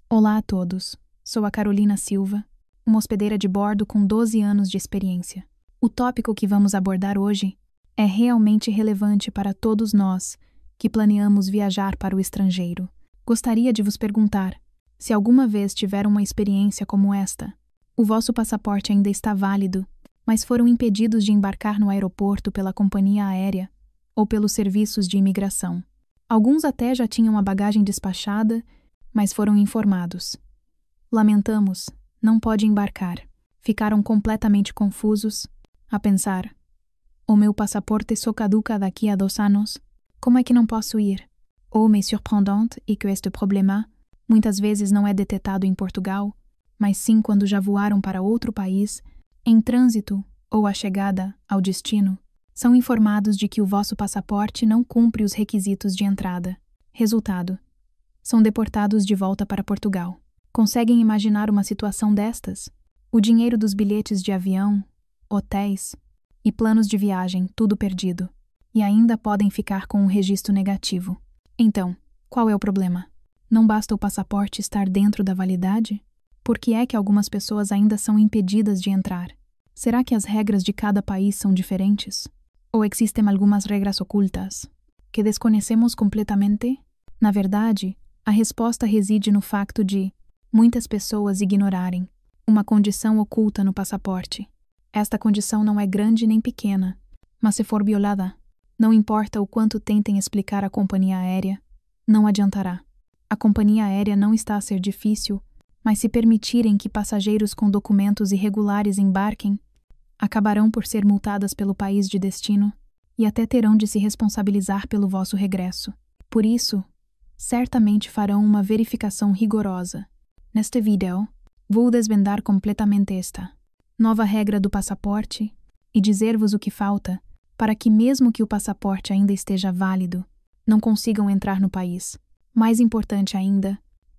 Olá a todos, sou a Carolina Silva, uma hospedeira de bordo com 12 anos de experiência. O tópico que vamos abordar hoje é realmente relevante para todos nós que planeamos viajar para o estrangeiro. Gostaria de vos perguntar se alguma vez tiveram uma experiência como esta. O vosso passaporte ainda está válido, mas foram impedidos de embarcar no aeroporto pela companhia aérea ou pelos serviços de imigração. Alguns até já tinham a bagagem despachada, mas foram informados. Lamentamos, não pode embarcar. Ficaram completamente confusos, a pensar: o meu passaporte só caduca daqui a 2 anos? Como é que não posso ir? Ou mais surpreendant é que este problema muitas vezes não é detectado em Portugal, mas sim quando já voaram para outro país, em trânsito ou à chegada ao destino, são informados de que o vosso passaporte não cumpre os requisitos de entrada. Resultado: são deportados de volta para Portugal. Conseguem imaginar uma situação destas? O dinheiro dos bilhetes de avião, hotéis e planos de viagem, tudo perdido. E ainda podem ficar com um registro negativo. Então, qual é o problema? Não basta o passaporte estar dentro da validade? Por que é que algumas pessoas ainda são impedidas de entrar? Será que as regras de cada país são diferentes? Ou existem algumas regras ocultas que desconhecemos completamente? Na verdade, a resposta reside no facto de muitas pessoas ignorarem uma condição oculta no passaporte. Esta condição não é grande nem pequena, mas se for violada, não importa o quanto tentem explicar à companhia aérea, não adiantará. A companhia aérea não está a ser difícil, mas se permitirem que passageiros com documentos irregulares embarquem, acabarão por ser multadas pelo país de destino e até terão de se responsabilizar pelo vosso regresso. Por isso, certamente farão uma verificação rigorosa. Neste vídeo, vou desvendar completamente esta nova regra do passaporte e dizer-vos o que falta para que, mesmo que o passaporte ainda esteja válido, não consigam entrar no país. Mais importante ainda,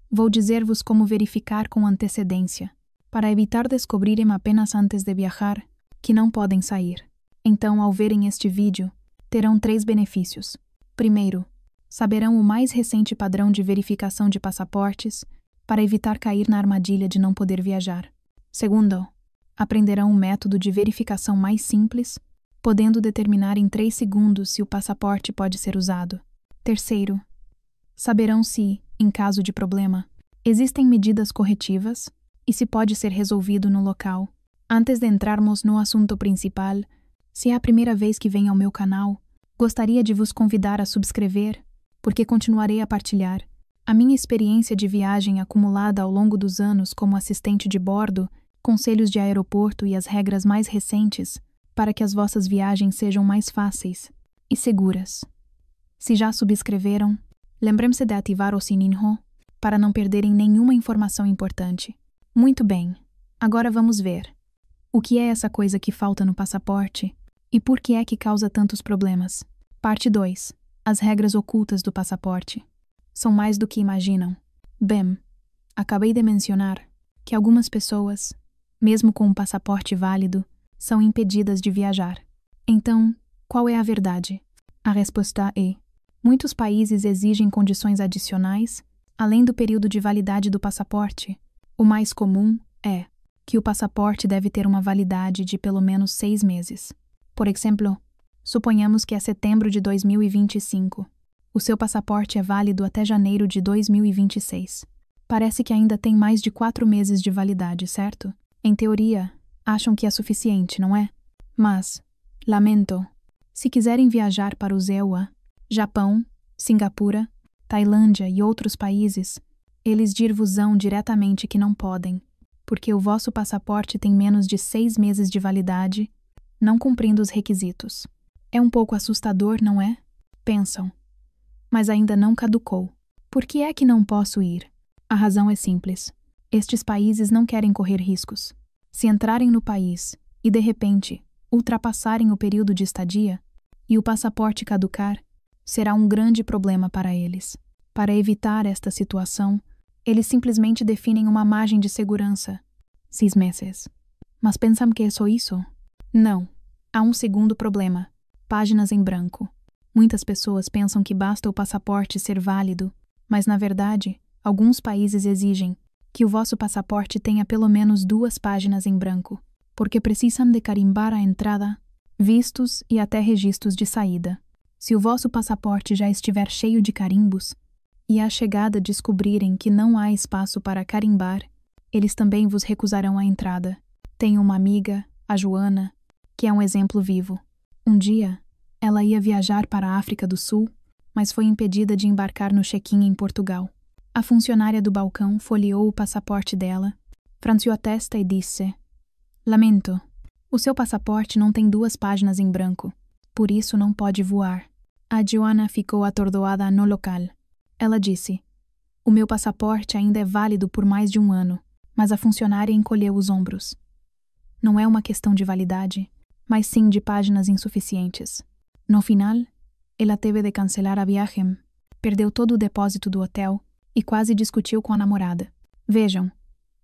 vou dizer-vos como verificar com antecedência, para evitar descobrirem apenas antes de viajar que não podem sair. Então, ao verem este vídeo, terão 3 benefícios. Primeiro, saberão o mais recente padrão de verificação de passaportes para evitar cair na armadilha de não poder viajar. Segundo, aprenderão um método de verificação mais simples, podendo determinar em 3 segundos se o passaporte pode ser usado. Terceiro, saberão se, em caso de problema, existem medidas corretivas e se pode ser resolvido no local. Antes de entrarmos no assunto principal, se é a primeira vez que vem ao meu canal, gostaria de vos convidar a subscrever, porque continuarei a partilhar a minha experiência de viagem acumulada ao longo dos anos como assistente de bordo, conselhos de aeroporto e as regras mais recentes para que as vossas viagens sejam mais fáceis e seguras. Se já subscreveram, lembrem-se de ativar o sininho para não perderem nenhuma informação importante. Muito bem, agora vamos ver o que é essa coisa que falta no passaporte e por que é que causa tantos problemas. Parte 2. As regras ocultas do passaporte. São mais do que imaginam. Bem, acabei de mencionar que algumas pessoas, mesmo com um passaporte válido, são impedidas de viajar. Então, qual é a verdade? A resposta é: muitos países exigem condições adicionais, além do período de validade do passaporte. O mais comum é que o passaporte deve ter uma validade de pelo menos 6 meses. Por exemplo, suponhamos que é setembro de 2025. O seu passaporte é válido até janeiro de 2026. Parece que ainda tem mais de 4 meses de validade, certo? Em teoria, acham que é suficiente, não é? Mas, lamento, se quiserem viajar para o EUA, Japão, Singapura, Tailândia e outros países, eles dir-vos-ão diretamente que não podem, porque o vosso passaporte tem menos de 6 meses de validade, não cumprindo os requisitos. É um pouco assustador, não é? Pensam. Mas ainda não caducou. Por que é que não posso ir? A razão é simples. Estes países não querem correr riscos. Se entrarem no país e, de repente, ultrapassarem o período de estadia e o passaporte caducar, será um grande problema para eles. Para evitar esta situação, eles simplesmente definem uma margem de segurança: 6 meses. Mas pensam que é só isso? Não. Há um segundo problema: páginas em branco. Muitas pessoas pensam que basta o passaporte ser válido, mas, na verdade, Alguns países exigem que o vosso passaporte tenha pelo menos 2 páginas em branco, porque precisam de carimbar a entrada, vistos e até registros de saída. Se o vosso passaporte já estiver cheio de carimbos e à chegada descobrirem que não há espaço para carimbar, eles também vos recusarão a entrada. Tenho uma amiga, a Joana, que é um exemplo vivo. Um dia, ela ia viajar para a África do Sul, mas foi impedida de embarcar no check-in em Portugal. A funcionária do balcão folheou o passaporte dela, franziu a testa e disse: "Lamento, o seu passaporte não tem 2 páginas em branco, por isso não pode voar." A Joana ficou atordoada no local. Ela disse: "O meu passaporte ainda é válido por mais de 1 ano." Mas a funcionária encolheu os ombros. Não é uma questão de validade, mas sim de páginas insuficientes. No final, ela teve de cancelar a viagem, perdeu todo o depósito do hotel e quase discutiu com a namorada. Vejam,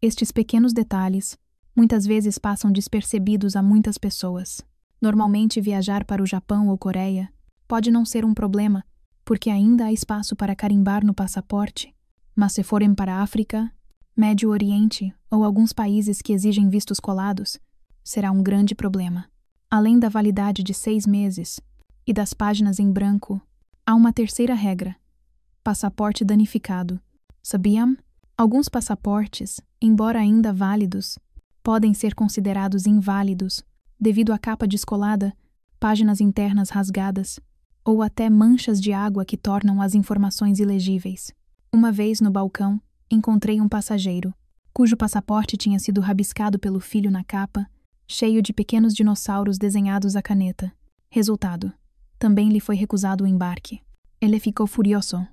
estes pequenos detalhes muitas vezes passam despercebidos a muitas pessoas. Normalmente, viajar para o Japão ou Coreia pode não ser um problema, porque ainda há espaço para carimbar no passaporte, mas se forem para a África, Médio Oriente ou alguns países que exigem vistos colados, será um grande problema. Além da validade de 6 meses e das páginas em branco, há uma terceira regra: passaporte danificado. Sabiam? Alguns passaportes, embora ainda válidos, podem ser considerados inválidos devido à capa descolada, páginas internas rasgadas ou até manchas de água que tornam as informações ilegíveis. Uma vez no balcão, encontrei um passageiro, cujo passaporte tinha sido rabiscado pelo filho na capa, cheio de pequenos dinossauros desenhados à caneta. Resultado: também lhe foi recusado o embarque. Ele ficou furioso,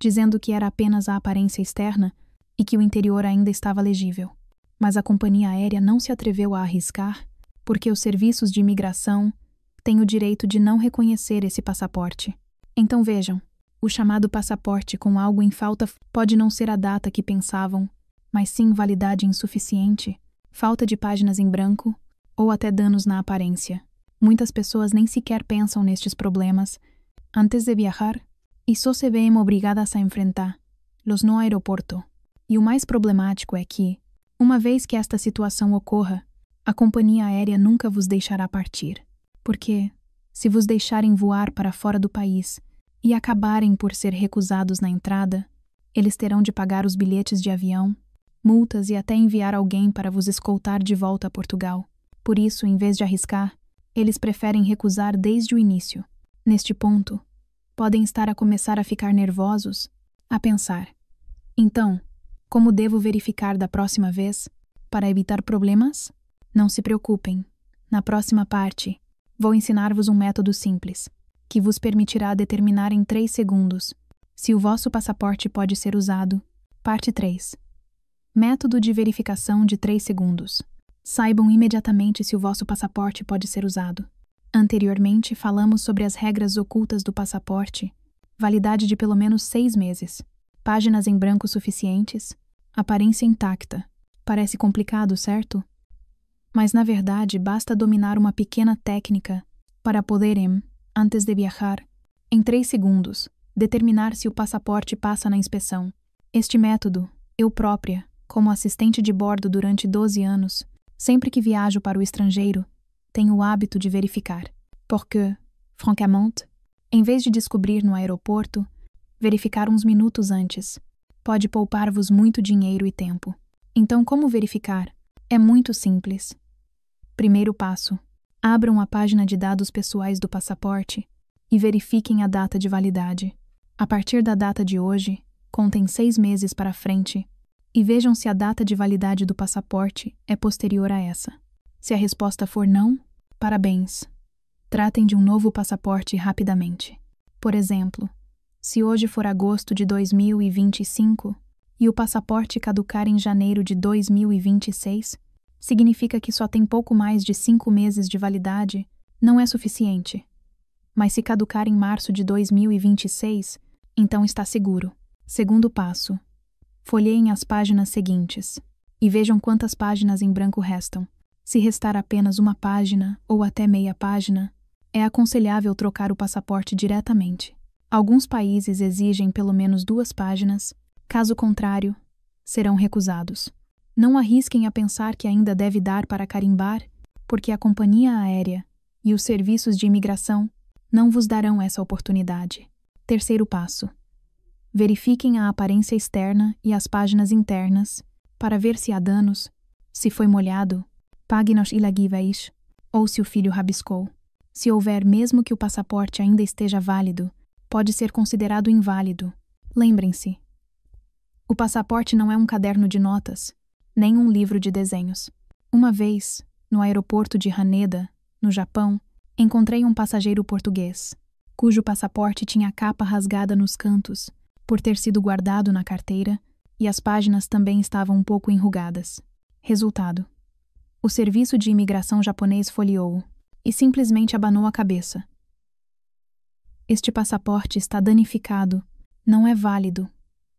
dizendo que era apenas a aparência externa e que o interior ainda estava legível. Mas a companhia aérea não se atreveu a arriscar, porque os serviços de imigração têm o direito de não reconhecer esse passaporte. Então vejam, o chamado passaporte com algo em falta pode não ser a data que pensavam, mas sim validade insuficiente, falta de páginas em branco ou até danos na aparência. Muitas pessoas nem sequer pensam nestes problemas antes de viajar e só se veem obrigadas a enfrentar-los no aeroporto. E o mais problemático é que, uma vez que esta situação ocorra, a companhia aérea nunca vos deixará partir. Porque, se vos deixarem voar para fora do país e acabarem por ser recusados na entrada, eles terão de pagar os bilhetes de avião, multas e até enviar alguém para vos escoltar de volta a Portugal. Por isso, em vez de arriscar, eles preferem recusar desde o início. Neste ponto, podem estar a começar a ficar nervosos, a pensar: então, como devo verificar da próxima vez para evitar problemas? Não se preocupem. Na próxima parte, vou ensinar-vos um método simples, que vos permitirá determinar em 3 segundos se o vosso passaporte pode ser usado. Parte 3. Método de verificação de 3 segundos. Saibam imediatamente se o vosso passaporte pode ser usado. Anteriormente, falamos sobre as regras ocultas do passaporte, validade de pelo menos 6 meses, páginas em branco suficientes, aparência intacta. Parece complicado, certo? Mas, na verdade, basta dominar uma pequena técnica para poderem, antes de viajar, em 3 segundos, determinar se o passaporte passa na inspeção. Este método, eu própria, como assistente de bordo durante 12 anos, sempre que viajo para o estrangeiro, tenho o hábito de verificar. Porque, francamente, em vez de descobrir no aeroporto, verificar uns minutos antes pode poupar-vos muito dinheiro e tempo. Então, como verificar? É muito simples. Primeiro passo: abram a página de dados pessoais do passaporte e verifiquem a data de validade. A partir da data de hoje, contem 6 meses para frente e vejam se a data de validade do passaporte é posterior a essa. Se a resposta for não, parabéns. Tratem de um novo passaporte rapidamente. Por exemplo, se hoje for agosto de 2025 e o passaporte caducar em janeiro de 2026, significa que só tem pouco mais de 5 meses de validade, não é suficiente. Mas se caducar em março de 2026, então está seguro. Segundo passo: folheiem as páginas seguintes e vejam quantas páginas em branco restam. Se restar apenas uma página ou até meia página, é aconselhável trocar o passaporte diretamente. Alguns países exigem pelo menos 2 páginas, Caso contrário, serão recusados. Não arrisquem a pensar que ainda deve dar para carimbar, porque a companhia aérea e os serviços de imigração não vos darão essa oportunidade. Terceiro passo. Verifiquem a aparência externa e as páginas internas para ver se há danos, se foi molhado, páginas ilegíveis, ou se o filho rabiscou. Se houver, mesmo que o passaporte ainda esteja válido, pode ser considerado inválido. Lembrem-se, o passaporte não é um caderno de notas, nem um livro de desenhos. Uma vez, no aeroporto de Haneda, no Japão, encontrei um passageiro português, cujo passaporte tinha a capa rasgada nos cantos, por ter sido guardado na carteira, e as páginas também estavam um pouco enrugadas. Resultado: o serviço de imigração japonês folheou-o e simplesmente abanou a cabeça. Este passaporte está danificado, não é válido.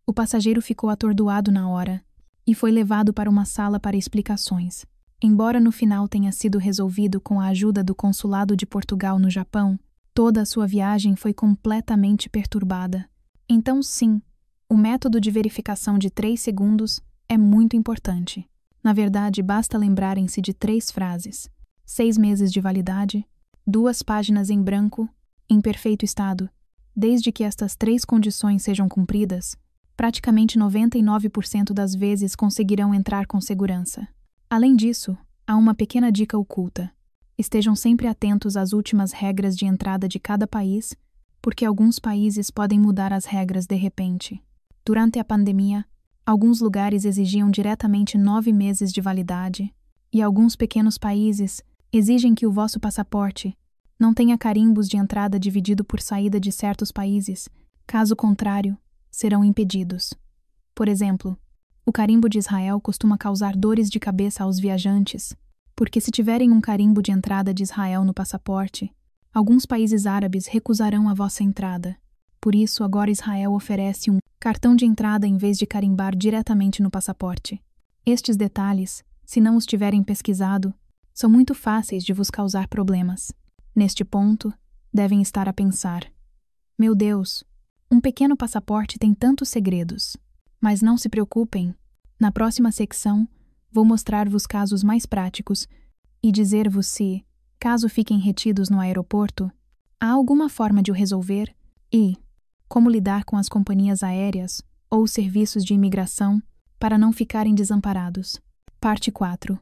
O passageiro ficou atordoado na hora e foi levado para uma sala para explicações. Embora no final tenha sido resolvido com a ajuda do Consulado de Portugal no Japão, toda a sua viagem foi completamente perturbada. Então, sim, o método de verificação de 3 segundos é muito importante. Na verdade, basta lembrarem-se de 3 frases: 6 meses de validade, 2 páginas em branco, em perfeito estado. Desde que estas 3 condições sejam cumpridas, praticamente 99% das vezes conseguirão entrar com segurança. Além disso, há uma pequena dica oculta. Estejam sempre atentos às últimas regras de entrada de cada país, porque alguns países podem mudar as regras de repente. Durante a pandemia, alguns lugares exigiam diretamente 9 meses de validade, e alguns pequenos países exigem que o vosso passaporte não tenha carimbos de entrada dividido por saída de certos países, caso contrário, serão impedidos. Por exemplo, o carimbo de Israel costuma causar dores de cabeça aos viajantes, porque se tiverem um carimbo de entrada de Israel no passaporte, alguns países árabes recusarão a vossa entrada. Por isso, agora Israel oferece um cartão de entrada em vez de carimbar diretamente no passaporte. Estes detalhes, se não os tiverem pesquisado, são muito fáceis de vos causar problemas. Neste ponto, devem estar a pensar: meu Deus, um pequeno passaporte tem tantos segredos. Mas não se preocupem, na próxima secção vou mostrar-vos casos mais práticos e dizer-vos se, caso fiquem retidos no aeroporto, há alguma forma de o resolver e como lidar com as companhias aéreas ou os serviços de imigração para não ficarem desamparados. Parte 4.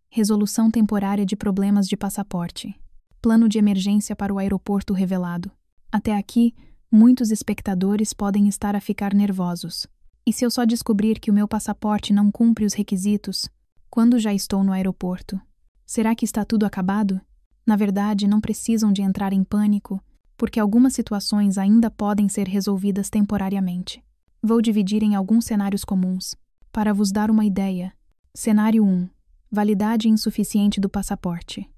Resolução temporária de problemas de passaporte. Plano de emergência para o aeroporto revelado. Até aqui, muitos espectadores podem estar a ficar nervosos. E se eu só descobrir que o meu passaporte não cumpre os requisitos, quando já estou no aeroporto? Será que está tudo acabado? Na verdade, não precisam de entrar em pânico, porque algumas situações ainda podem ser resolvidas temporariamente. Vou dividir em alguns cenários comuns, para vos dar uma ideia. Cenário 1. Validade insuficiente do passaporte.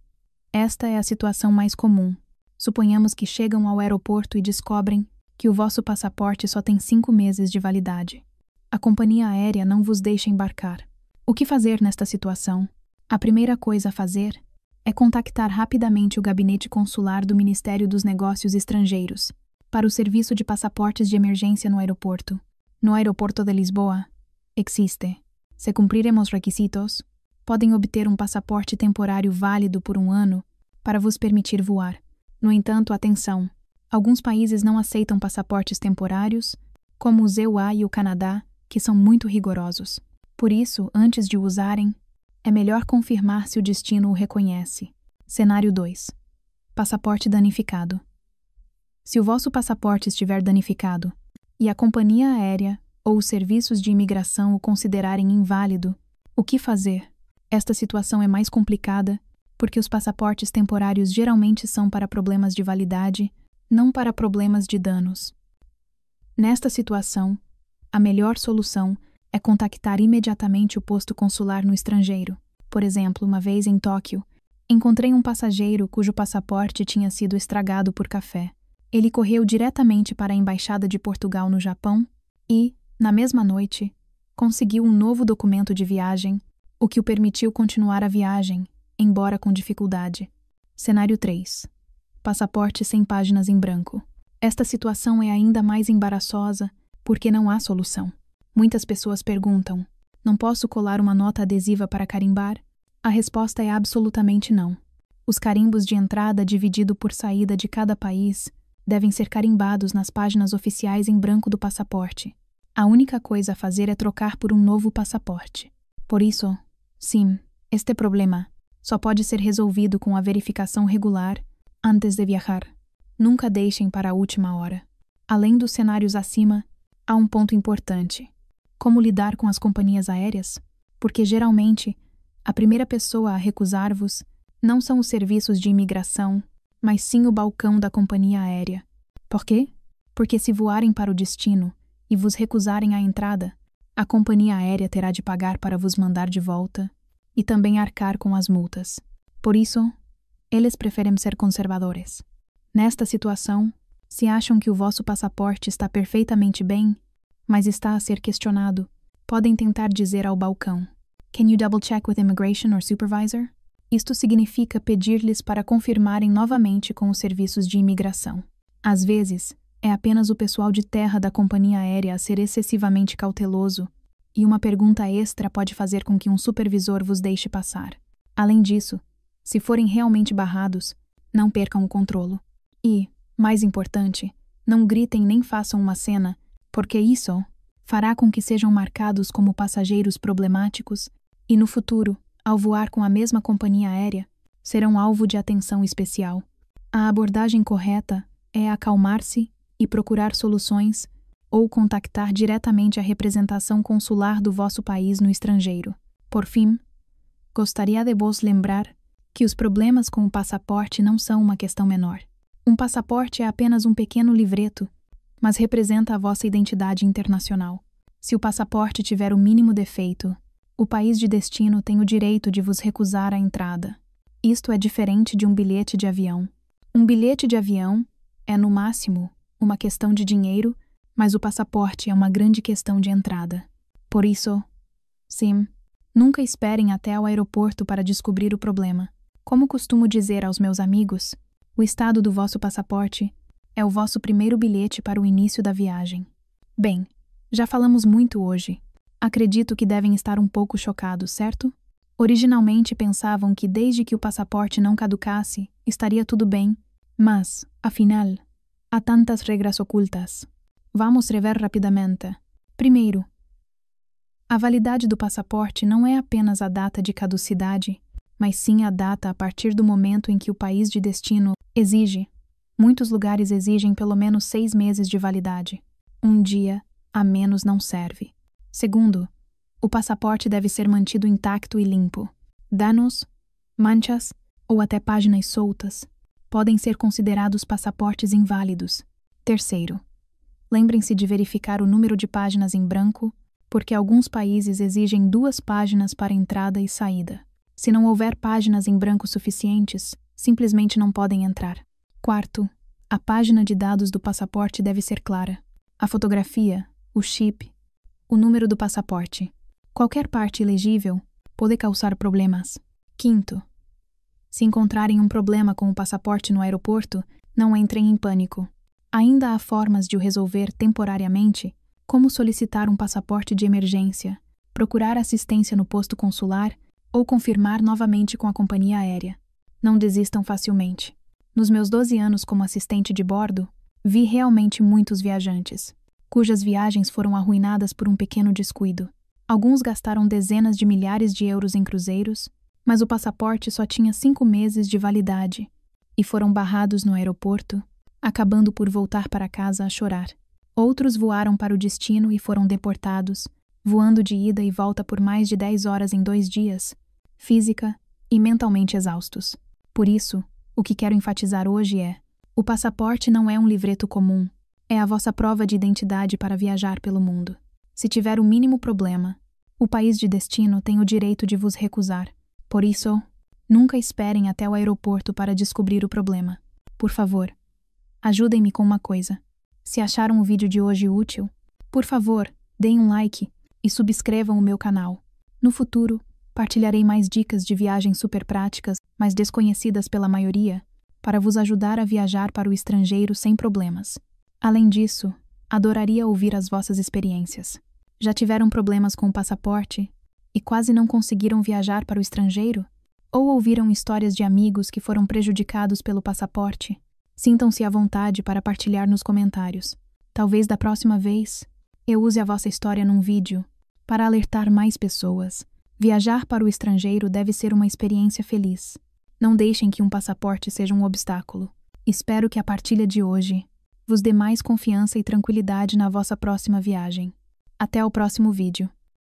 Esta é a situação mais comum. Suponhamos que chegam ao aeroporto e descobrem que o vosso passaporte só tem 5 meses de validade. A companhia aérea não vos deixa embarcar. O que fazer nesta situação? A primeira coisa a fazer é contactar rapidamente o gabinete consular do Ministério dos Negócios Estrangeiros para o serviço de passaportes de emergência no aeroporto. No aeroporto de Lisboa, existe. Se cumprirem os requisitos, podem obter um passaporte temporário válido por 1 ano para vos permitir voar. No entanto, atenção, alguns países não aceitam passaportes temporários, como os EUA e o Canadá, que são muito rigorosos. Por isso, antes de o usarem, é melhor confirmar se o destino o reconhece. Cenário 2. Passaporte danificado. Se o vosso passaporte estiver danificado e a companhia aérea ou os serviços de imigração o considerarem inválido, o que fazer? Esta situação é mais complicada porque os passaportes temporários geralmente são para problemas de validade, não para problemas de danos. Nesta situação, a melhor solução é contactar imediatamente o posto consular no estrangeiro. Por exemplo, uma vez em Tóquio, encontrei um passageiro cujo passaporte tinha sido estragado por café. Ele correu diretamente para a Embaixada de Portugal no Japão e, na mesma noite, conseguiu um novo documento de viagem, o que o permitiu continuar a viagem, embora com dificuldade. Cenário 3. Passaporte sem páginas em branco. Esta situação é ainda mais embaraçosa porque não há solução. Muitas pessoas perguntam: não posso colar uma nota adesiva para carimbar? A resposta é absolutamente não. Os carimbos de entrada dividido por saída de cada país devem ser carimbados nas páginas oficiais em branco do passaporte. A única coisa a fazer é trocar por um novo passaporte. Por isso, sim, este problema só pode ser resolvido com a verificação regular antes de viajar. Nunca deixem para a última hora. Além dos cenários acima, há um ponto importante: como lidar com as companhias aéreas? Porque geralmente, a primeira pessoa a recusar-vos não são os serviços de imigração, mas sim o balcão da companhia aérea. Por quê? Porque se voarem para o destino e vos recusarem a entrada, a companhia aérea terá de pagar para vos mandar de volta e também arcar com as multas. Por isso, eles preferem ser conservadores. Nesta situação, se acham que o vosso passaporte está perfeitamente bem, mas está a ser questionado, podem tentar dizer ao balcão: "Can you double check with immigration or supervisor?" Isto significa pedir-lhes para confirmarem novamente com os serviços de imigração. Às vezes, é apenas o pessoal de terra da companhia aérea a ser excessivamente cauteloso, e uma pergunta extra pode fazer com que um supervisor vos deixe passar. Além disso, se forem realmente barrados, não percam o controlo. E, mais importante, não gritem nem façam uma cena, porque isso fará com que sejam marcados como passageiros problemáticos e, no futuro, ao voar com a mesma companhia aérea, serão alvo de atenção especial. A abordagem correta é acalmar-se e procurar soluções ou contactar diretamente a representação consular do vosso país no estrangeiro. Por fim, gostaria de vos lembrar que os problemas com o passaporte não são uma questão menor. Um passaporte é apenas um pequeno livreto, mas representa a vossa identidade internacional. Se o passaporte tiver o mínimo defeito, o país de destino tem o direito de vos recusar a entrada. Isto é diferente de um bilhete de avião. Um bilhete de avião é, no máximo, uma questão de dinheiro, mas o passaporte é uma grande questão de entrada. Por isso, sim, nunca esperem até ao aeroporto para descobrir o problema. Como costumo dizer aos meus amigos, o estado do vosso passaporte é o vosso primeiro bilhete para o início da viagem. Bem, já falamos muito hoje. Acredito que devem estar um pouco chocados, certo? Originalmente pensavam que desde que o passaporte não caducasse, estaria tudo bem, mas, afinal, há tantas regras ocultas. Vamos rever rapidamente. Primeiro, a validade do passaporte não é apenas a data de caducidade, mas sim a data a partir do momento em que o país de destino exige. Muitos lugares exigem pelo menos 6 meses de validade. Um dia a menos não serve. Segundo, o passaporte deve ser mantido intacto e limpo. Danos, manchas ou até páginas soltas podem ser considerados passaportes inválidos. Terceiro, lembrem-se de verificar o número de páginas em branco, porque alguns países exigem 2 páginas para entrada e saída. Se não houver páginas em branco suficientes, simplesmente não podem entrar. Quarto, a página de dados do passaporte deve ser clara. A fotografia, o chip, o número do passaporte. Qualquer parte ilegível pode causar problemas. Quinto, se encontrarem um problema com o passaporte no aeroporto, não entrem em pânico. Ainda há formas de o resolver temporariamente, como solicitar um passaporte de emergência, procurar assistência no posto consular ou confirmar novamente com a companhia aérea. Não desistam facilmente. Nos meus 12 anos como assistente de bordo, vi realmente muitos viajantes, cujas viagens foram arruinadas por um pequeno descuido. Alguns gastaram dezenas de milhares de euros em cruzeiros, mas o passaporte só tinha 5 meses de validade e foram barrados no aeroporto, acabando por voltar para casa a chorar. Outros voaram para o destino e foram deportados, voando de ida e volta por mais de 10 horas em 2 dias, física e mentalmente exaustos. Por isso, o que quero enfatizar hoje é: o passaporte não é um livreto comum, é a vossa prova de identidade para viajar pelo mundo. Se tiver o mínimo problema, o país de destino tem o direito de vos recusar. Por isso, nunca esperem até o aeroporto para descobrir o problema. Por favor, ajudem-me com uma coisa. Se acharam o vídeo de hoje útil, por favor, deem um like e subscrevam o meu canal. No futuro, partilharei mais dicas de viagens super práticas, mas desconhecidas pela maioria, para vos ajudar a viajar para o estrangeiro sem problemas. Além disso, adoraria ouvir as vossas experiências. Já tiveram problemas com o passaporte e quase não conseguiram viajar para o estrangeiro? Ou ouviram histórias de amigos que foram prejudicados pelo passaporte? Sintam-se à vontade para partilhar nos comentários. Talvez da próxima vez eu use a vossa história num vídeo para alertar mais pessoas. Viajar para o estrangeiro deve ser uma experiência feliz. Não deixem que um passaporte seja um obstáculo. Espero que a partilha de hoje vos dê mais confiança e tranquilidade na vossa próxima viagem. Até o próximo vídeo.